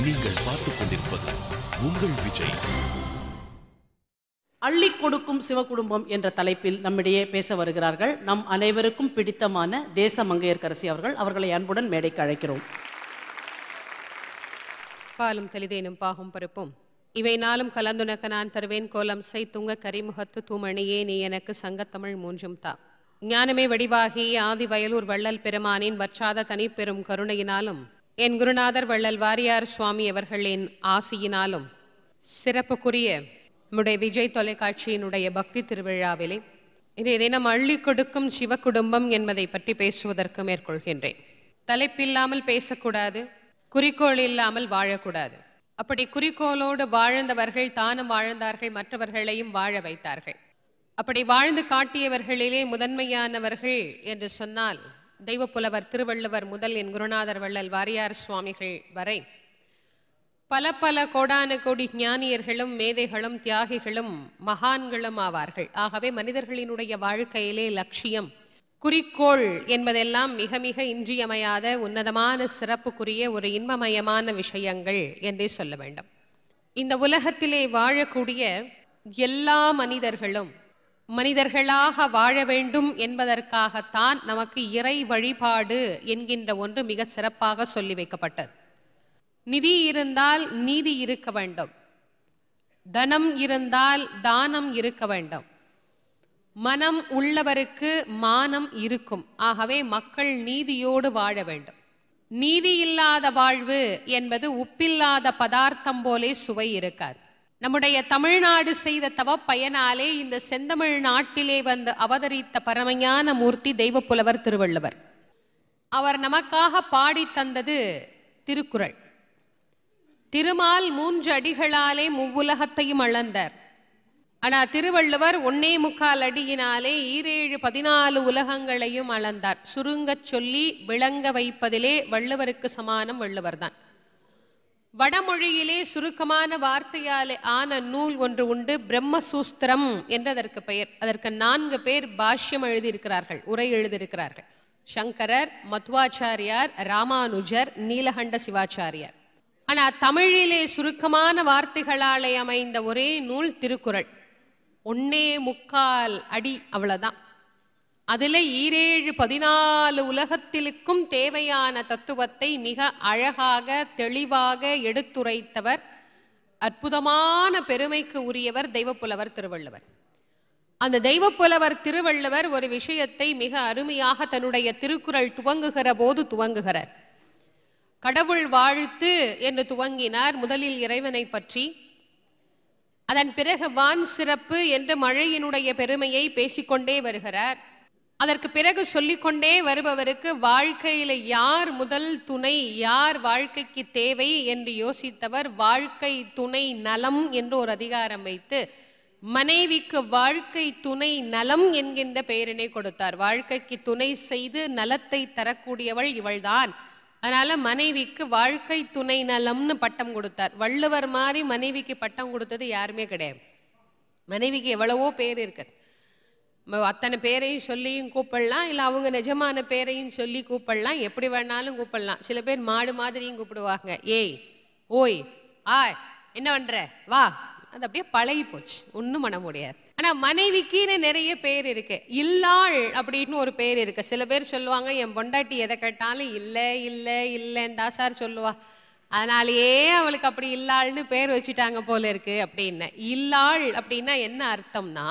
நீங்கள் பார்த்துக் கொண்டிருப்பது உங்கள் விஜய். அள்ளி கொடுக்கும் சிவகுடும்பம் என்ற தலைப்பில் நம்மிடையே பேச வருகிறார்கள் நம் அனைவருக்கும் பிடித்தமான தேச மங்கையர்க்கரசி அவர்கள். அவர்களை அன்புடன் மேடைக்கு அழைக்கிறோம். பாலும் தெளிதேனும் பாகும் பருப்பும் இவை நாளும் கலந்துனக்க நான் தருவேன் கோலம் செய் துங்க கரிமுகத்து தூமணியே நீ எனக்கு சங்கத்தமிழ் மூன்றும் தா. ஞானமே வடிவாகி ஆதி வயலூர் வள்ளல் பெருமானின் வற்றாத தனிப்பெரும் கருணையினாலும் என் குருநாதர் வள்ளல் வாரியார் சுவாமி அவர்களின் ஆசியினாலும் சிறப்புக்குரிய நம்முடைய விஜய் தொலைக்காட்சியினுடைய பக்தி திருவிழாவிலே இன்றைய தினம் அள்ளி கொடுக்கும் சிவகுடும்பம் என்பதை பற்றி பேசுவதற்கு மேற்கொள்கின்றேன். தலைப்பில்லாமல் பேசக்கூடாது, குறிக்கோள் இல்லாமல் வாழக்கூடாது. அப்படி குறிக்கோளோடு வாழ்ந்தவர்கள் தானும் வாழ்ந்தார்கள், மற்றவர்களையும் வாழ வைத்தார்கள். அப்படி வாழ்ந்து காட்டியவர்களிலே முதன்மையானவர்கள் என்று சொன்னால் தெய்வப்புலவர் திருவள்ளுவர் முதல் என் குருநாதர் வள்ளல் வாரியார் சுவாமிகள் வரை பல பல கோடான கோடி ஞானியர்களும் மேதைகளும் தியாகிகளும் மகான்களும் ஆவார்கள். ஆகவே மனிதர்களினுடைய வாழ்க்கையிலே லட்சியம், குறிக்கோள் என்பதெல்லாம் மிக மிக இன்றியமையாத உன்னதமான சிறப்புக்குரிய ஒரு இன்பமயமான விஷயங்கள் என்றே சொல்ல வேண்டும். இந்த உலகத்திலே வாழக்கூடிய எல்லா மனிதர்களும் மனிதர்களாக வாழ வேண்டும் என்பதற்காகத்தான் நமக்கு இறை வழிபாடு என்கின்ற ஒன்று மிக சிறப்பாக சொல்லி வைக்கப்பட்டது. நிதி இருந்தால் நீதி இருக்க வேண்டும், தனம் இருந்தால் தானம் இருக்க வேண்டும், மனம் உள்ளவருக்கு மானம் இருக்கும். ஆகவே மக்கள் நீதியோடு வாழ வேண்டும். நீதி இல்லாத வாழ்வு என்பது உப்பில்லாத பதார்த்தம் போலே சுவை இருக்காது. நம்முடைய தமிழ்நாடு செய்த தவ பயனாலே இந்த செந்தமிழ் நாட்டிலே வந்து அவதரித்த பரமஞான மூர்த்தி தெய்வப்புலவர் திருவள்ளுவர். அவர் நமக்காக பாடி தந்தது திருக்குறள். திருமால் 3 அடிகளாலே முவ்வுலகத்தையும் அளந்தார். ஆனால் திருவள்ளுவர் 1.25 அடியினாலே 14 உலகங்களையும் அளந்தார். சுருங்கச் சொல்லி விளங்க வைப்பதிலே வள்ளுவருக்கு சமானம் வள்ளுவர் தான். வடமொழியிலே சுருக்கமான வார்த்தையாலே ஆன நூல் ஒன்று உண்டு, பிரம்மசூஸ்திரம் என்று அதற்கு பெயர். அதற்கு 4 பேர் பாஷ்யம் எழுதியிருக்கிறார்கள், உரை எழுதியிருக்கிறார்கள். சங்கரர், மத்வாச்சாரியார், ராமானுஜர், நீலகண்ட சிவாச்சாரியார். ஆனால் தமிழிலே சுருக்கமான வார்த்தைகளாலே அமைந்த ஒரே நூல் திருக்குறள். 1.25 அடி, அவ்வளவுதான். அதில் 14 உலகத்திற்கும் தேவையான தத்துவத்தை மிக அழகாக தெளிவாக எடுத்துரைத்தவர், அற்புதமான பெருமைக்கு உரியவர் தெய்வப்புலவர் திருவள்ளுவர். அந்த தெய்வப்புலவர் திருவள்ளுவர் ஒரு விஷயத்தை மிக அருமையாக தன்னுடைய திருக்குறள் துவங்குகிற போது துவங்குகிறார். கடவுள் வாழ்த்து என்று துவங்கினார். முதலில் இறைவனை பற்றி, அதன் பிறகு வான் சிறப்பு என்று மழையினுடைய பெருமையை பேசிக்கொண்டே வருகிறார். அதற்கு பிறகு சொல்லிக்கொண்டே வருபவருக்கு வாழ்க்கையில யார் முதல் துணை, யார் வாழ்க்கைக்கு தேவை என்று யோசித்தவர் வாழ்க்கை துணை நலம் என்று ஒரு அதிகாரம் வைத்து மனைவிக்கு வாழ்க்கை துணை நலம் என்கின்ற பெயரினை கொடுத்தார். வாழ்க்கைக்கு துணை செய்து நலத்தை தரக்கூடியவள் இவள்தான், அதனால மனைவிக்கு வாழ்க்கை துணை நலம்னு பட்டம் கொடுத்தார். வள்ளுவர் மாதிரி மனைவிக்கு பட்டம் கொடுத்தது யாருமே கிடையாது. மனைவிக்கு எவ்வளவோ பேர் இருக்கு. அத்தனை பேரையும் சொல்லியும் கூப்பிடலாம், இல்லை அவங்க நிஜமான பேரையும் சொல்லி கூப்பிடலாம், எப்படி வேணாலும் கூப்பிடலாம். சில பேர் மாடு மாதிரியும் கூப்பிடுவாங்க. ஏய், ஓய், ஆய், என்ன பண்ற, வா. அது அப்படியே பழகி போச்சு, ஒன்றும் பண்ண முடியாது. ஆனால் மனைவிக்குன்னு நிறைய பேர் இருக்கு. இல்லாள் அப்படின்னு ஒரு பேர் இருக்கு. சில பேர் சொல்லுவாங்க, என் பொண்டாட்டி எதை கேட்டாலும் இல்லை இல்லை இல்லைன்னு தான் சார் சொல்லுவா, அதனாலேயே அவளுக்கு அப்படி இல்லாள்னு பேர் வச்சுட்டாங்க போல இருக்கு அப்படின்னு. இல்லாள் அப்படின்னா என்ன அர்த்தம்னா,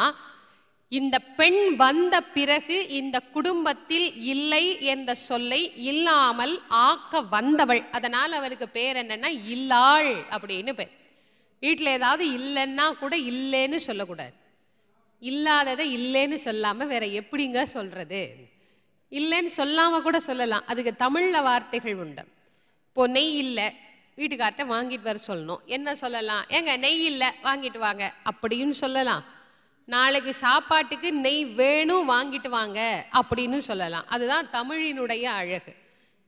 இந்த பெண் வந்த பிறகு இந்த குடும்பத்தில் இல்லை என்ற சொல்லை இல்லாமல் ஆக்க வந்தவள். அதனால் அவருக்கு பேர் என்னன்னா இல்லாள் அப்படின்னு பேர். வீட்டில் ஏதாவது இல்லைன்னா கூட இல்லைன்னு சொல்லக்கூடாது. இல்லாததை இல்லைன்னு சொல்லாமல் வேற எப்படிங்க சொல்றது? இல்லைன்னு சொல்லாமல் கூட சொல்லலாம். அதுக்கு தமிழில் வார்த்தைகள் உண்டு. இப்போ நெய் இல்லை, வீட்டுக்கார்ட்ட வாங்கிட்டு வர சொல்லணும். என்ன சொல்லலாம்? ஏங்க நெய் இல்லை, வாங்கிட்டு வாங்க அப்படின்னு சொல்லலாம். நாளைக்கு சாப்பாட்டுக்கு நெய் வேணும், வாங்கிட்டு வாங்க அப்படின்னு சொல்லலாம். அதுதான் தமிழினுடைய அழகு.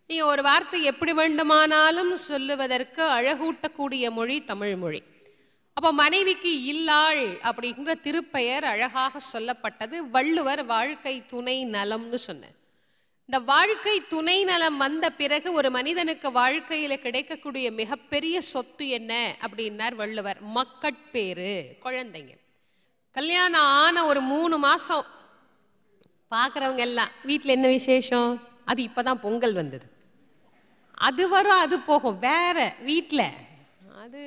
நீங்கள் ஒரு வார்த்தை எப்படி வேண்டுமானாலும் சொல்லுவதற்கு அழகூட்டக்கூடிய மொழி தமிழ் மொழி. அப்போ மனைவிக்கு இல்லாள் அப்படிங்கிற திருப்பெயர் அழகாக சொல்லப்பட்டது. வள்ளுவர் வாழ்க்கை துணை நலம்னு சொன்னார். இந்த வாழ்க்கை துணை நலம் வந்த பிறகு ஒரு மனிதனுக்கு வாழ்க்கையில கிடைக்கக்கூடிய மிகப்பெரிய சொத்து என்ன அப்படின்னார் வள்ளுவர். மக்கட்பேறு, குழந்தைங்க. கல்யாணம் ஆன ஒரு 3 மாசம் பார்க்குறவங்க எல்லாம் வீட்டில் என்ன விசேஷம், அது இப்போதான் பொங்கல் வந்தது, அது வரும் அது போகும், வேற வீட்டில் அது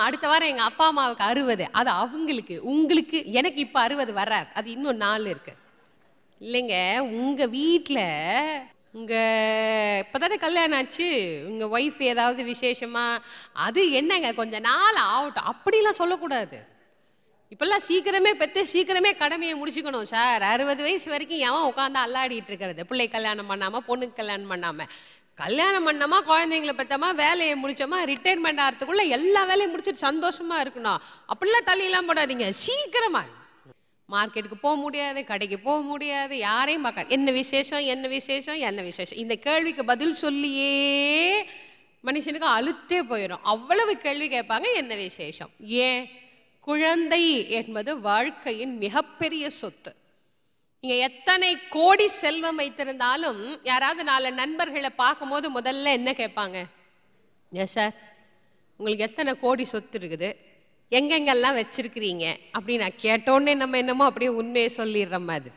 அடுத்த வாரம் எங்கள் அப்பா அம்மாவுக்கு 60, அது அவங்களுக்கு, உங்களுக்கு, எனக்கு இப்போ 60 வராது, அது இன்னும் 4 இருக்கு. இல்லைங்க, உங்கள் வீட்டில் இப்போ தானே கல்யாணம் ஆச்சு, உங்கள் ஒய்ஃப் ஏதாவது விசேஷமா, அது என்னங்க கொஞ்ச நாள் ஆகட்டும் அப்படிலாம் சொல்லக்கூடாது. இப்பெல்லாம் சீக்கிரமே பெற்று சீக்கிரமே கடமையை முடிச்சுக்கணும் சார். 60 வயசு வரைக்கும் எவன் உட்காந்து அல்லாடிட்டு இருக்கிறது? பிள்ளை கல்யாணம் பண்ணாமல், பொண்ணுக்கு கல்யாணம் பண்ணாமல், கல்யாணம் பண்ணோமா, குழந்தைங்களை பெற்றோமா, வேலையை முடிச்சோமா, ரிட்டையர்மெண்ட் ஆகிறதுக்குள்ள எல்லா வேலையும் முடிச்சுட்டு சந்தோஷமா இருக்கணும். அப்படிலாம் தள்ளியெல்லாம் போடாதீங்க. சீக்கிரமா மார்க்கெட்டுக்கு போக முடியாது, கடைக்கு போக முடியாது, யாரையும் பார்க்க என்ன விசேஷம் என்ன விசேஷம் என்ன விசேஷம், இந்த கேள்விக்கு பதில் சொல்லியே மனுஷனுக்கு அழுத்தே போயிடும். அவ்வளவு கேள்வி கேட்பாங்க, என்ன விசேஷம். ஏன்? குழந்தை என்பது வாழ்க்கையின் மிகப்பெரிய சொத்து. நீங்க எத்தனை கோடி செல்வம் வைத்திருந்தாலும் யாராவது 4 நண்பர்களை பார்க்கும்போது முதல்ல என்ன கேட்பாங்க? எஸ் சார், உங்களுக்கு எத்தனை கோடி சொத்து இருக்குது, எங்கெங்கெல்லாம் வச்சிருக்கிறீங்க அப்படின்னு நான் கேட்டோன்னே நம்ம என்னமோ அப்படியே உண்மையை சொல்லிடுற மாதிரி.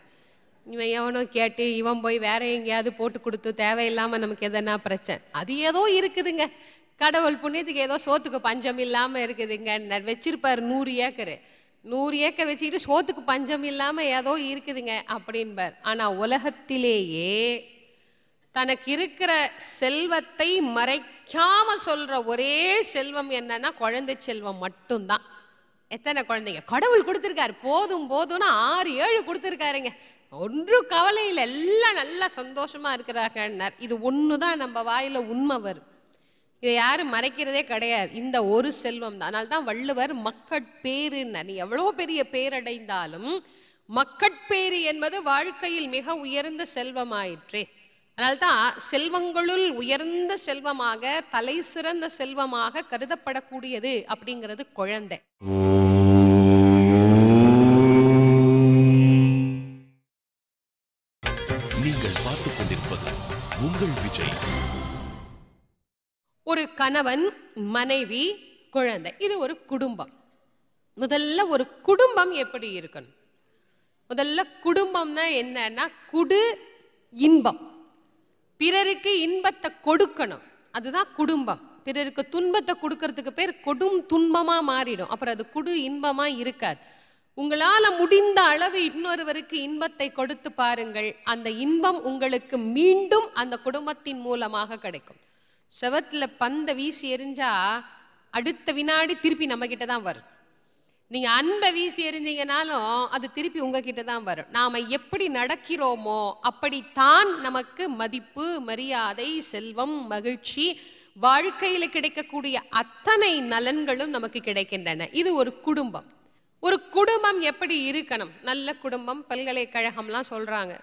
இவன் எவனோ கேட்டு இவன் போய் வேற எங்கேயாவது போட்டு கொடுத்து தேவையில்லாமல் நமக்கு எதனா பிரச்சனை, அது ஏதோ இருக்குதுங்க, கடவுள் புண்ணியத்துக்கு ஏதோ சோத்துக்கு பஞ்சம் இல்லாமல் இருக்குதுங்க. வச்சிருப்பார் 100 ஏக்கர், 100 ஏக்கர் வச்சுக்கிட்டு சோத்துக்கு பஞ்சம் இல்லாமல் ஏதோ இருக்குதுங்க அப்படின்பார். ஆனால் உலகத்திலேயே தனக்கு இருக்கிற செல்வத்தை மறைக்காம சொல்ற ஒரே செல்வம் என்னன்னா குழந்தை செல்வம் மட்டும்தான். எத்தனை குழந்தைங்க கடவுள் கொடுத்துருக்காரு, போதும் போதும்னு 6 7 கொடுத்துருக்காருங்க. ஒன்று கவலையில் எல்லாம் நல்லா சந்தோஷமா இருக்கிறாங்க. இது ஒண்ணுதான் நம்ம வாயில உண்மை வரும். இதை யாரும் மறைக்கிறதே கிடையாது. இந்த ஒரு செல்வம் தான். அதனால தான் வள்ளுவர் மக்கட்பேறுன்னு, நீ எவ்வளோ பெரிய பேரடைந்தாலும் மக்கட்பேறு என்பது வாழ்க்கையில் மிக உயர்ந்த செல்வமாயிற்றே. அதனால்தான் செல்வங்களுள் உயர்ந்த செல்வமாக, தலை சிறந்த செல்வமாக கருதப்படக்கூடியது அப்படிங்கிறது குழந்தை. நீங்கள் பார்த்துக் கொண்டிருப்பது உங்கள் விஜய். ஒரு கணவன், மனைவி, குழந்தை, இது ஒரு குடும்பம். முதல்ல ஒரு குடும்பம் எப்படி இருக்கணும்? முதல்ல குடும்பம்னா என்னன்னா, குடு இன்பம், பிறருக்கு இன்பத்தை கொடுக்கணும், அதுதான் குடும்பம். பிறருக்கு துன்பத்தை கொடுக்கறதுக்கு பேர் கொடும் துன்பமா மாறிடும். அப்புறம் அது குடு இன்பமா இருக்காது. உங்களால முடிந்த அளவு இன்னொருவருக்கு இன்பத்தை கொடுத்து பாருங்கள். அந்த இன்பம் உங்களுக்கு மீண்டும் அந்த குடும்பத்தின் மூலமாக கிடைக்கும். செவத்துல பந்த வீசி எறிஞ்சா அடுத்த வினாடி திருப்பி நம்ம கிட்ட தான் வரும். நீங்க அன்பை வீசி எறிஞ்சீங்கனாலும் அது திருப்பி உங்ககிட்ட தான் வரும். நாம எப்படி நடக்கிறோமோ அப்படித்தான் நமக்கு மதிப்பு, மரியாதை, செல்வம், மகிழ்ச்சி, வாழ்க்கையில கிடைக்கக்கூடிய அத்தனை நலன்களும் நமக்கு கிடைக்கின்றன. இது ஒரு குடும்பம். ஒரு குடும்பம் எப்படி இருக்கணும்? நல்ல குடும்பம், பல்கலைக்கழகம்லாம் சொல்றாங்க.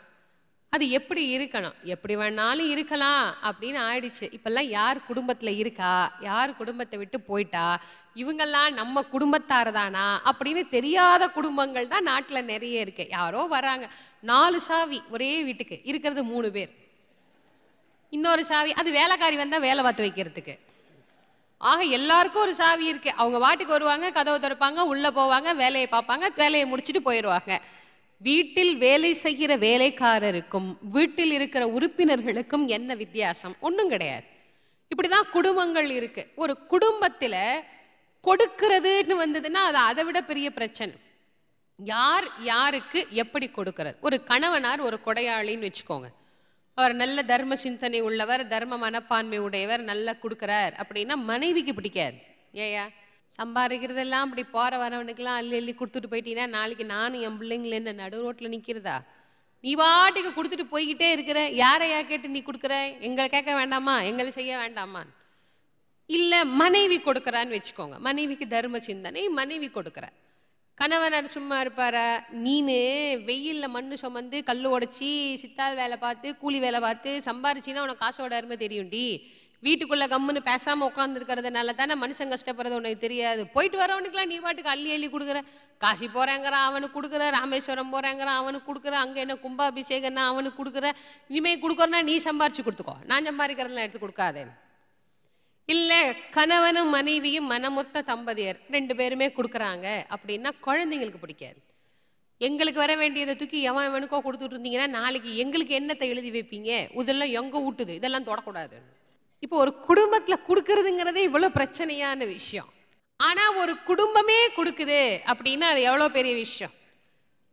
அது எப்படி இருக்கணும்? எப்படி வேணாலும் இருக்கலாம் அப்படின்னு ஆயிடுச்சு. இப்பெல்லாம் யார் குடும்பத்துல இருக்கா, யார் குடும்பத்தை விட்டு போயிட்டா, இவங்கெல்லாம் நம்ம குடும்பத்தார் தானா அப்படின்னு தெரியாத குடும்பங்கள் தான் நாட்டுல நிறைய இருக்கு. யாரோ வராங்க, 4 சாவி ஒரே வீட்டுக்கு, இருக்கிறது 3 பேர். இன்னொரு சாவி அது வேலைக்காரி வந்தா வேலை பார்த்து வைக்கிறதுக்கு. ஆக எல்லாருக்கும் ஒரு சாவி இருக்கு. அவங்க வாட்டுக்கு வருவாங்க, கதவை திறப்பாங்க, உள்ள போவாங்க, வேலையை பார்ப்பாங்க, வேலையை முடிச்சுட்டு போயிடுவாங்க. வீட்டில் வேலை செய்கிற வேலைக்காரருக்கும் வீட்டில் இருக்கிற உறுப்பினர்களுக்கும் என்ன வித்தியாசம்? ஒன்றும் கிடையாது. இப்படிதான் குடும்பங்கள் இருக்கு. ஒரு குடும்பத்துல கொடுக்கிறதுன்னு வந்ததுன்னா அது அதை விட பெரிய பிரச்சனை. யார் யாருக்கு எப்படி கொடுக்கிறது? ஒரு கணவனார் ஒரு கொடையாளின்னு வச்சுக்கோங்க. அவர் நல்ல தர்ம சிந்தனை உள்ளவர், தர்ம மனப்பான்மை உடையவர், நல்லா கொடுக்குறார் அப்படின்னா மனைவிக்கு பிடிக்காது. ஏயா சம்பாதிக்கிறதெல்லாம் அப்படி போகிற வரவனுக்கெல்லாம் அள்ளி அள்ளி கொடுத்துட்டு போயிட்டீங்கன்னா நாளைக்கு நானும் என் பிள்ளைங்கள என்ன நடு ரோட்டில் நிற்கிறதா? நீ வாட்டுக்கு கொடுத்துட்டு போய்கிட்டே இருக்கிற, யாரையா கேட்டு நீ கொடுக்குற? எங்களை கேட்க வேண்டாமா, எங்களை செய்ய வேண்டாமா? இல்லை மனைவி கொடுக்குறான்னு வச்சுக்கோங்க. மனைவிக்கு தர்ம சிந்தனை, மனைவி கொடுக்குற. கணவனர் சும்மா இருப்பாரா? நீனு வெயிலில் மண்ணு சுமந்து கல் உடைச்சி சித்தால் வேலை பார்த்து கூலி வேலை பார்த்து சம்பாரிச்சின்னா உனக்கு காசோட அருமை தெரியும்டி. வீட்டுக்குள்ள கம்முன்னு பேசாம உட்காந்துருக்கிறதுனால தானே மனுஷன் கஷ்டப்படுறது உனக்கு தெரியாது. போயிட்டு வரவனுக்குலாம் நீ பாட்டுக்கு அள்ளி அள்ளி கொடுக்குற. காசி போறேங்கிறான் அவனுக்கு கொடுக்குற, ராமேஸ்வரம் போறேங்கிறான் அவனுக்கு கொடுக்குற, அங்கே என்ன கும்பாபிஷேகம்னா அவனுக்கு கொடுக்குற. இனிமேல் கொடுக்குறனா நீ சம்பாரிச்சு கொடுத்துக்கோ, நான் சம்பாதிக்கிறதுலாம் எடுத்து கொடுக்காதே. இல்லை கணவனும் மனைவியும் மனமொத்த தம்பதியர் 2 பேருமே கொடுக்குறாங்க அப்படின்னா குழந்தைங்களுக்கு பிடிக்காது. எங்களுக்கு வர வேண்டியதை தூக்கி எவனுக்கோ கொடுத்துட்டு இருந்தீங்கன்னா நாளைக்கு எங்களுக்கு என்னத்தை எழுதி வைப்பீங்க, இதெல்லாம் எங்க ஊட்டுது, இதெல்லாம் தொடக்கூடாது. இப்போ ஒரு குடும்பத்துல கொடுக்கறதுங்கிறதே இவ்வளவு பிரச்சனையான விஷயம். ஆனா ஒரு குடும்பமே கொடுக்குது அப்படின்னா அது எவ்வளவு பெரிய விஷயம்.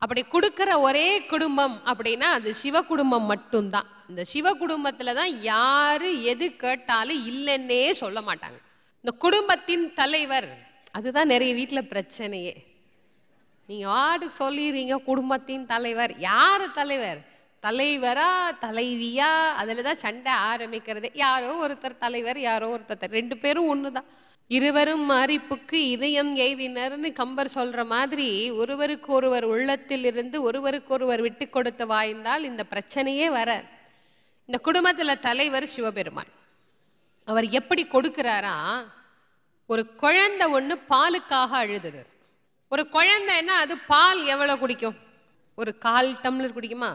அப்படி கொடுக்கிற ஒரே குடும்பம் அப்படின்னா அது சிவ குடும்பம் மட்டும்தான். இந்த சிவ குடும்பத்துல தான் யாரு எது கேட்டாலும் இல்லைன்னே சொல்ல மாட்டாங்க. இந்த குடும்பத்தின் தலைவர், அதுதான் நிறைய வீட்டுல பிரச்சனையே. நீங்க யாருக்கு சொல்லிடுறீங்க குடும்பத்தின் தலைவர், யாரு தலைவர், தலைவரா தலைவியா, அதுல தான் சண்டை ஆரம்பிக்கிறது. யாரோ ஒருத்தர் தலைவர், யாரோ ஒருத்தர், 2 பேரும் ஒண்ணுதான். இருவரும் மாறிப்புக்கு இதயம் எய்தினர்னு கம்பர் சொல்ற மாதிரி ஒருவருக்கு ஒருவர் உள்ளத்தில் இருந்து ஒருவருக்கு ஒருவர் விட்டு கொடுத்து வாய்ந்தால் இந்த பிரச்சனையே வர. இந்த குடும்பத்துல தலைவர் சிவபெருமான். அவர் எப்படி கொடுக்கிறாரா, ஒரு குழந்தை ஒண்ணு பாலுக்காக அழுதுது. ஒரு குழந்தைன்னா அது பால் எவ்வளவு குடிக்கும், ஒரு 1/4 டம்ளர் குடிக்குமா,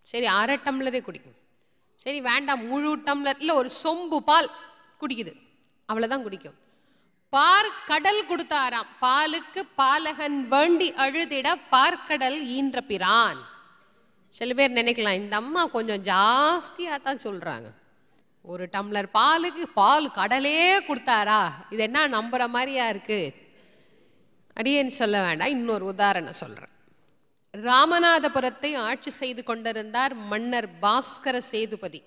சரி 1/2 டம்ளரே குடிக்கும், சரி வேண்டாம் முழு டம்ளர், இல்லை ஒரு சொம்பு பால் குடிக்குது, அவ்வளவுதான் குடிக்கும். பார்க்கடல் கொடுத்தாராம், பாலுக்கு பாலகன் வேண்டி அழுதிட பார்க்கடல் ஈன்ற பிரான். சில பேர் நினைக்கலாம் இந்த அம்மா கொஞ்சம் ஜாஸ்தியா தான் சொல்றாங்க, 1 டம்ளர் பாலுக்கு பால் கடலே கொடுத்தாரா, இது என்ன நம்புற மாதிரியா இருக்கு. அடியேன்னு சொல்ல வேண்டாம், இன்னொரு உதாரணம் சொல்றேன். ராமநாதபுரத்தை ஆட்சி செய்து கொண்டிருந்தார் மன்னர் பாஸ்கர சேதுபதி.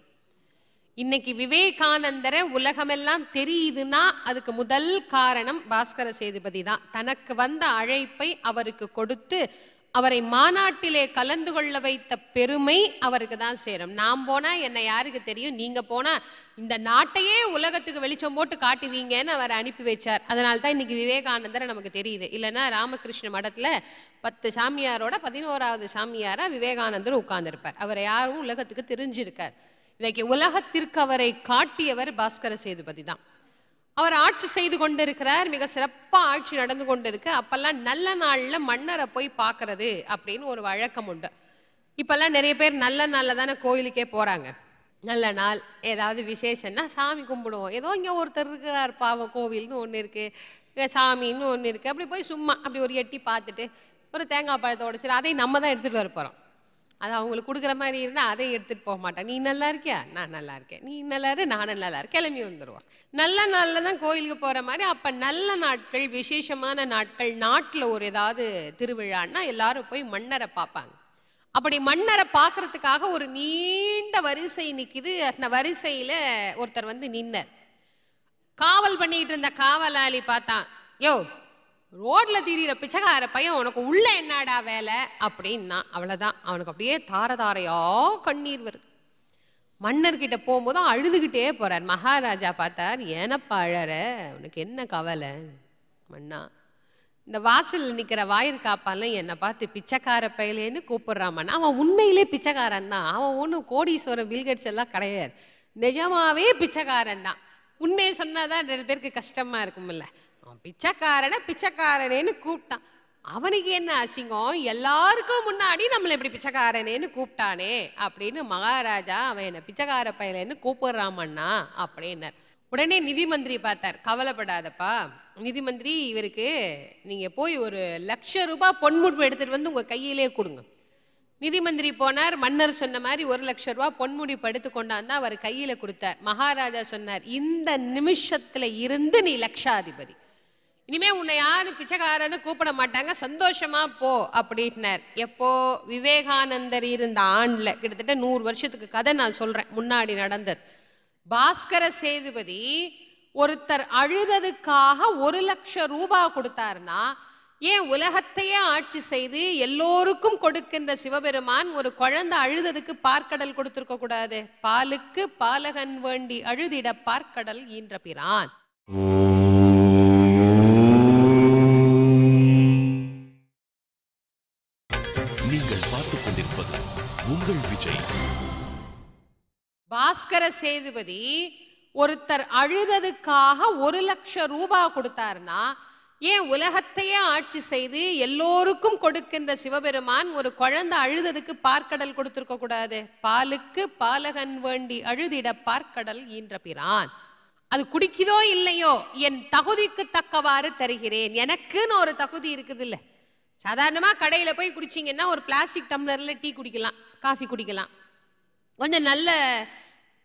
இன்னைக்கு விவேகானந்தரை உலகமெல்லாம் தெரியுதுன்னா அதுக்கு முதல் காரணம் பாஸ்கர சேதுபதி தான். தனக்கு வந்த அழைப்பை அவருக்கு கொடுத்து அவரை மாநாட்டிலே கலந்து கொள்ள வைத்த பெருமை அவருக்கு தான் சேரும். நான் போனா என்னை யாருக்கு தெரியும், நீங்க போனா இந்த நாட்டையே உலகத்துக்கு வெளிச்சம் போட்டு காட்டுவீங்கன்னு அவர் அனுப்பி வச்சார். அதனால தான் இன்னைக்கு விவேகானந்தரை நமக்கு தெரியுது. இல்லைன்னா ராமகிருஷ்ண மடத்துல 10 சாமியாரோட 11வது சாமியாரா விவேகானந்தர் உட்கார்ந்துருப்பார். அவரை யாரும் உலகத்துக்கு தெரிஞ்சிருக்கார். இன்னைக்கு உலகத்திற்கு அவரை காட்டியவர் பாஸ்கர சேதுபதி தான். அவர் ஆட்சி செய்து கொண்டிருக்கிறார், மிக சிறப்பா ஆட்சி நடந்து கொண்டிருக்கு. அப்பெல்லாம் நல்ல நாள்ல மன்னரை போய் பார்க்கறது அப்படின்னு ஒரு வழக்கம் உண்டு. இப்பெல்லாம் நிறைய பேர் நல்ல நாள்ல தானே கோயிலுக்கே போறாங்க. நல்ல நாள் ஏதாவது விசேஷம்னா சாமி கும்பிடுவோம். ஏதோ இங்க ஒருத்தர் இருக்கிறார் பாவம், கோவில்னு ஒன்று இருக்கு, சாமின்னு ஒன்று இருக்கு, அப்படி போய் சும்மா அப்படி ஒரு எட்டி பார்த்துட்டு ஒரு தேங்காய் பழத்தை உடைச்சிட்டு அதை நம்ம தான் எடுத்துட்டு வர போறோம். அது அவங்களுக்கு கொடுக்குற மாதிரி இருந்தால் அதை எடுத்துட்டு போக மாட்டேன். நீ நல்லா இருக்கியா, நான் நல்லா இருக்கேன், நீ நல்லா இரு, நானும் நல்லா இருக்கேன், கிளம்பி வந்துடுவோம். நல்ல நாளில் தான் கோயிலுக்கு போகிற மாதிரி. அப்போ நல்ல நாட்கள், விசேஷமான நாட்கள், நாட்டில் ஒரு ஏதாவது திருவிழான்னா எல்லாரும் போய் மன்னரை பார்ப்பாங்க. அப்படி மன்னரை பார்க்கறதுக்காக ஒரு நீண்ட வரிசை நிற்கிது. அந்த வரிசையில் ஒருத்தர் வந்து நின்னார். காவல் பண்ணிட்டு இருந்த காவலாளி பார்த்தான், யோ ரோட்ல திரியிற பிச்சைக்கார பையன் உனக்கு உள்ள என்னடா வேலை அப்படின்னா. அவ்வளவுதான், அவனுக்கு அப்படியே தாரதாரையா கண்ணீர் வருது. மன்னர்கிட்ட போகும்போது அழுதுகிட்டே போறார். மகாராஜா பார்த்தார், ஏனப்பா அழற, உனக்கு என்ன கவலை? மன்னா, இந்த வாசல் நிக்கிற வாயிற்காப்பாலாம் என்னை பார்த்து பிச்சைக்கார பையலேன்னு கூப்பிடுறாமன்னா, அவன் உண்மையிலே பிச்சைக்காரன் தான். அவன் ஒன்றும் கோடீஸ்வரம் பில்கேட்ஸ் எல்லாம் கிடையாது, நிஜமாவே பிச்சைக்காரன் தான். உண்மையை சொன்னாதான் 2 பேருக்கு கஷ்டமா இருக்கும்ல. அவன் பிச்சைக்காரனேன்னு கூப்பிட்டான். அவனுக்கு என்ன அசிங்கம், எல்லாருக்கும் முன்னாடி நம்மளை இப்படி பிச்சைக்காரனேன்னு கூப்பிட்டானே அப்படின்னு மகாராஜா அவன் என்ன பிச்சைக்கார பையலேன்னு கூப்பிடுறாமண்ணா அப்படின்னார். உடனே நிதி மந்திரி பார்த்தார், கவலைப்படாதப்பா நிதி மந்திரி, இவருக்கு நீங்க போய் 1,00,000 ரூபாய் பொன்முடிப்பு எடுத்துட்டு வந்து உங்க கையிலே கொடுங்க. நிதி மந்திரி போனார். மன்னர் சொன்ன மாதிரி 1,00,000 ரூபாய் பொன்முடிப்பு எடுத்து கொண்டாந்து அவர் கையில கொடுத்தார். மகாராஜா சொன்னார், இந்த நிமிஷத்துல இருந்து நீ லட்சாதிபதி, இனிமே உன்னை யாரும் பிச்சைக்காரன்னு கூப்பிட மாட்டாங்க, சந்தோஷமா போ அப்படின்னார். எப்போ? விவேகானந்தர் இருந்த ஆண்டுல, கிட்டத்தட்ட 100 வருஷத்துக்கு கதை நான் சொல்றேன், முன்னாடி நடந்தது. பாஸ்கர சேதுபதி ஒருத்தர் அழுததுக்காக 1,00,000 ரூபாய் கொடுத்தாருன்னா, ஏன் உலகத்தையே ஆட்சி செய்து எல்லோருக்கும் கொடுக்கின்ற சிவபெருமான் ஒரு குழந்தை அழுததுக்கு பார்க்கடல் கொடுத்திருக்க கூடாது? பாலுக்கு பாலகன் வேண்டி அழுதிட பார்க்கடல் ஈன்ற பிரான். நீங்கள் பார்த்துக் கொண்டிருப்பது உங்கள் விஜய். பாஸ்கர சேதுபதி ஒருத்தர் அழுததுக்காக 1,00,000 ரூபாய் கொடுத்தாருன்னா ஏன் உலகத்தையே ஆட்சி செய்து எல்லோருக்கும் கொடுக்கின்ற சிவபெருமான் ஒரு குழந்தை அழுததுக்கு பார்க்கடல் கொடுத்திருக்க கூடாது? பாலுக்கு பாலகன் வேண்டி அழுதிட பார்க்கடல் ஈன்ற பிரான். அது குடிக்குதோ இல்லையோ என் தகுதிக்கு தக்கவாறு தருகிறேன். எனக்குன்னு ஒரு தகுதி இருக்குது இல்ல. சாதாரணமா கடையில போய் குடிச்சிங்கன்னா ஒரு பிளாஸ்டிக் டம்ளர்ல டீ குடிக்கலாம், காஃபி குடிக்கலாம். கொஞ்சம் நல்ல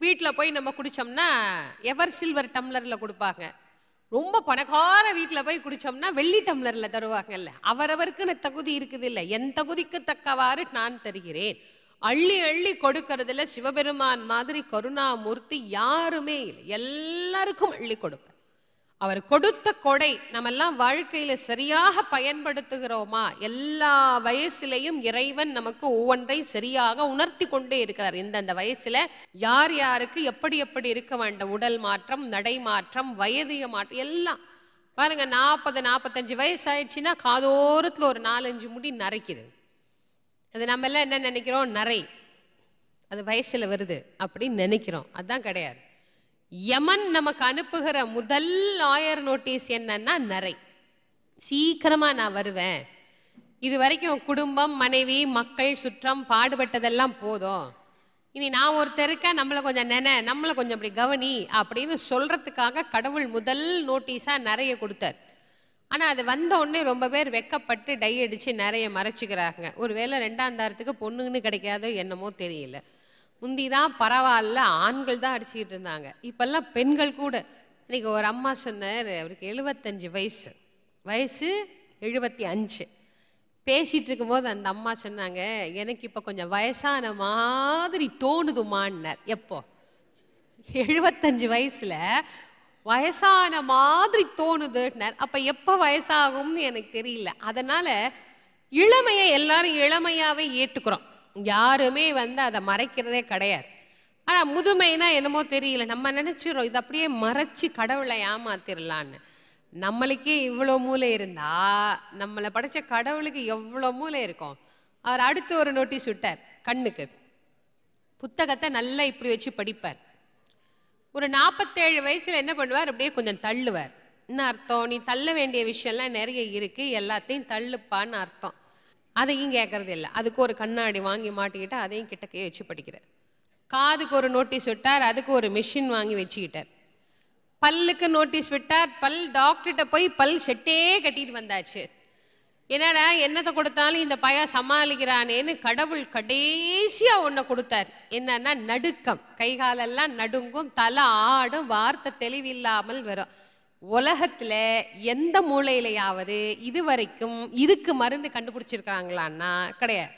வீட்டில் போய் நம்ம குடிச்சோம்னா எவர் சில்வர் டம்ளர்ல கொடுப்பாங்க. ரொம்ப பணக்கார வீட்டில் போய் குடிச்சோம்னா வெள்ளி டம்ளர்ல தருவாங்கல்ல. அவரவருக்குன்னு தகுதி இருக்குது இல்லை. என் தகுதிக்கு தக்கவாறு நான் தருகிறேன். அள்ளி அள்ளி கொடுக்கறதுல சிவபெருமான் மாதிரி கருணாமூர்த்தி யாருமே இல்லை. எல்லாருக்கும் அள்ளி கொடுப்பார். அவர் கொடுத்த கொடை நம்மெல்லாம் வாழ்க்கையில சரியாக பயன்படுத்துகிறோமா? எல்லா வயசுலையும் இறைவன் நமக்கு ஒவ்வொன்றை சரியாக உணர்த்தி கொண்டே இருக்கிறார். இந்தந்த வயசுல யார் யாருக்கு எப்படி எப்படி இருக்க வேண்டும், உடல் மாற்றம், நடை மாற்றம், வயதிய மாற்றம் எல்லாம் பாருங்க. 40-45 வயசு ஆயிடுச்சுன்னா காதோரத்துல ஒரு 4-5 முடி நரைக்குது. அது நம்ம எல்லாம் என்ன நினைக்கிறோம்? நரை அது வயசுல வருது அப்படின்னு நினைக்கிறோம். அதுதான் கிடையாது. யமன் நமக்கு அனுப்புகிற முதல் லாயர் நோட்டீஸ் என்னன்னா நரை. சீக்கிரமா நான் வருவேன், இது வரைக்கும் குடும்பம், மனைவி, மக்கள், சுற்றம் பாடுபட்டதெல்லாம் போதும், இனி நான் ஒருத்தருக்க நம்மளை கொஞ்சம் நம்மளை கொஞ்சம் அப்படி கவனி அப்படின்னு சொல்றதுக்காக கடவுள் முதல் நோட்டீஸா நிறைய கொடுத்தார். ஆனா அது வந்த உடனே ரொம்ப பேர் வெக்கப்பட்டு டை அடிச்சு நிறைய மறைச்சிக்கிறாங்க. ஒருவேளை 2ஆம் தாரத்துக்கு பொண்ணுன்னு கிடைக்காதோ என்னமோ தெரியல. முந்திதான் பரவாயில்ல, ஆண்கள் தான் அடிச்சுக்கிட்டு இருந்தாங்க. இப்பெல்லாம் பெண்கள் கூட. இன்னைக்கு ஒரு அம்மா சொன்னார், அவருக்கு 75 வயசு, வயசு 75. பேசிட்டு இருக்கும்போது அந்த அம்மா சொன்னாங்க, எனக்கு இப்போ கொஞ்சம் வயசான மாதிரி தோணுதுமான்னார். எப்போ? 75 வயசுல வயசான மாதிரி தோணுதுன்னார். அப்ப எப்போ வயசாகும்னு எனக்கு தெரியல. அதனால இளமையை எல்லாரும் இளமையாவே ஏத்துக்கிறோம். யாருமே அதை மறைக்கிறதே கிடையாது. ஆனா முதுமைனா என்னமோ தெரியல, நம்ம நினைச்சிடறோம் இது அப்படியே மறைச்சு கடவுளை ஏமாத்திரலான்னு. நம்மளுக்கே இவ்வளோ மூளை இருந்தா நம்மளை படைச்ச கடவுளுக்கு எவ்வளோ மூளை இருக்கும். அவர் அடுத்து ஒரு நோட்டீஸ் விட்டார். கண்ணுக்கு புத்தகத்தை நல்லா இப்படி வச்சு படிப்பார். ஒரு 47 வயசுல என்ன பண்ணுவார்? அப்படியே கொஞ்சம் தள்ளுவார். என்ன அர்த்தம்? நீ தள்ள வேண்டிய விஷயம்லாம் நிறைய இருக்கு, எல்லாத்தையும் தள்ளுப்பான்னு அர்த்தம். அதையும் கேட்கறது இல்லை. அதுக்கு ஒரு கண்ணாடி வாங்கி மாட்டிக்கிட்டு அதையும் கிட்டக்கையே வச்சு படிக்கிறார். காதுக்கு ஒரு நோட்டீஸ் விட்டார், அதுக்கு ஒரு மிஷின் வாங்கி வச்சுக்கிட்டார். பல்லுக்கு நோட்டீஸ் விட்டார், பல் டாக்டர்கிட்ட போய் பல் செட்டே கட்டிட்டு வந்தாச்சு. என்னடா என்னத்தை கொடுத்தாலும் இந்த பையன் சமாளிக்கிறானேன்னு கடவுள் கடைசியா ஒன்றை கொடுத்தார். என்னன்னா நடுக்கம். கைகாலெல்லாம் நடுங்கும், தலை ஆடும், வார்த்தை தெளிவில்லாமல் வரும். உலகத்துல எந்த மூளையிலையாவது இது வரைக்கும் இதுக்கு மருந்து கண்டுபிடிச்சிருக்காங்களான்னா கிடையாது.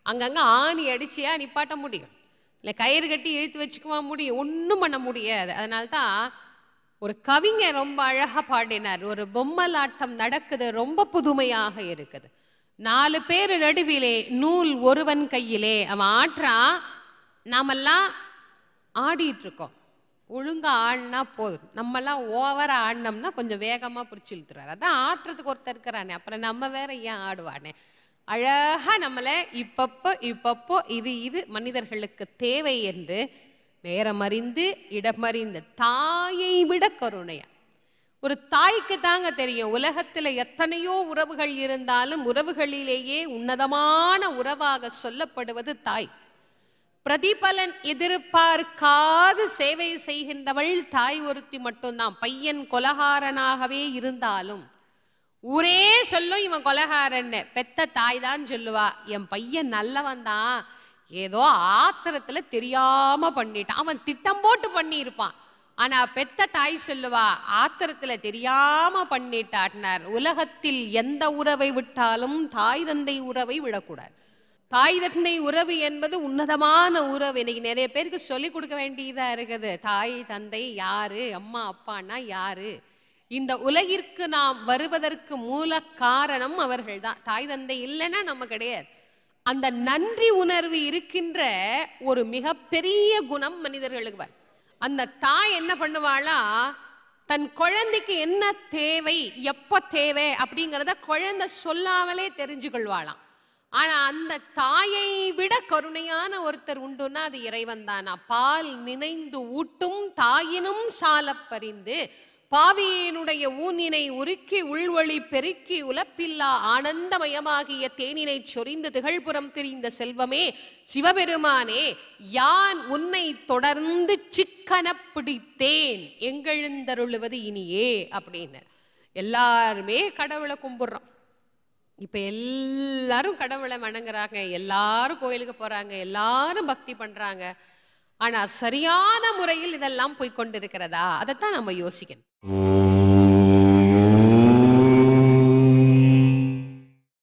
அங்கங்க ஆணி அடிச்சியா நிப்பாட்ட முடியும், இல்லை கயிறு கட்டி இழுத்து வச்சுக்குவா முடியும், ஒன்றும் பண்ண முடியாது. அதனால்தான் ஒரு கவிஞர் ரொம்ப அழகா பாடினார், ஒரு பொம்மலாட்டம் நடக்குது, ரொம்ப புதுமையாக இருக்குது. 4 பேர் நடுவிலே நூல் ஒருவன் கையிலே. அவன் ஆடுறான், நாமெல்லாம் ஆடிட்டு இருக்கோம். ஒழுங்கா ஆடினா போதும். நம்மெல்லாம் ஓவரா ஆடினோம்னா கொஞ்சம் வேகமா பிடிச்சி இழுத்துறாரு. அதான் ஆட்டுறதுக்கு ஒருத்தர் இருக்கிறானே, அப்புறம் நம்ம வேற ஏன் ஆடுவானே. அழகா நம்மளை இப்பப்போ இது மனிதர்களுக்கு தேவை என்று நேரமறிந்து இடமறிந்த தாயை விட கருணையா. ஒரு தாய்க்கு தாங்க தெரியும் உலகத்துல எத்தனையோ உறவுகள் இருந்தாலும் உறவுகளிலேயே உன்னதமான உறவாக சொல்லப்படுவது தாய். பிரதிபலன் எதிர்பார்க்காது சேவை செய்கின்றவள் தாய் ஒருத்தி மட்டும்தான். பையன் கொலகாரனாகவே இருந்தாலும் ஊரே சொல்லும் இவன் கொலகாரன்னு, பெத்த தாய் தான் சொல்லுவா என் பையன் நல்லவன் தான், ஏதோ ஆத்திரத்துல தெரியாம பண்ணிட்டான், அவன் திட்டம் போட்டு பண்ணியிருப்பான். ஆனா பெத்த தாய் சொல்லுவா ஆத்திரத்துல தெரியாம பண்ணிட்டாட்னார். உலகத்தில் எந்த உறவை விட்டாலும் தாய் தந்தை உறவை விடக்கூடாது. தாய் தந்தை உறவு என்பது உன்னதமான உறவு. இன்னைக்கு நிறைய பேருக்கு சொல்லிக் கொடுக்க வேண்டியதா இருக்குது. தாய் தந்தை யாரு, அம்மா அப்பான்னா யாரு, இந்த உலகிற்கு நாம் வருவதற்கு மூல காரணம் அவர்கள் தான். தாய் தந்தை இல்லைன்னா நம்ம கிடையாது. அந்த நன்றி உணர்வு இருக்கின்ற ஒரு மிகப்பெரிய குணம் மனிதர்களுக்கு வரும். அந்த தாய் என்ன பண்ணுவாளா, தன் குழந்தைக்கு என்ன தேவை, எப்போ தேவை அப்படிங்கிறத குழந்தை சொல்லாமலே தெரிஞ்சு கொள்வாளாம். ஆனா அந்த தாயை விட கருணையான ஒருத்தர் உண்டுன்னா அது இறைவன் தானா. பால் நினைந்து ஊட்டும் தாயினும் சாலப் பரிந்து பாவியனுடைய ஊனினை உருக்கி உள்வழி பெருக்கி உலப்பில்லா ஆனந்தமயமாகிய தேனினை சொரிந்து திகழ்புறம் திரிந்த செல்வமே சிவபெருமானே, யான் உன்னை தொடர்ந்து சிக்கன பிடித்தேன் எங்கெழுந்தருளுவது இனியே அப்படின்னு. எல்லாருமே கடவுளை கும்பிடுறோம். இப்ப எல்லாரும் கடவுளை வணங்குறாங்க, எல்லாரும் கோயிலுக்கு போறாங்க, எல்லாரும் பக்தி பண்றாங்க. ஆனா சரியான முறையில் இதெல்லாம் போய் கொண்டிருக்கிறதா? அதைத்தான் நம்ம யோசிக்கணும்.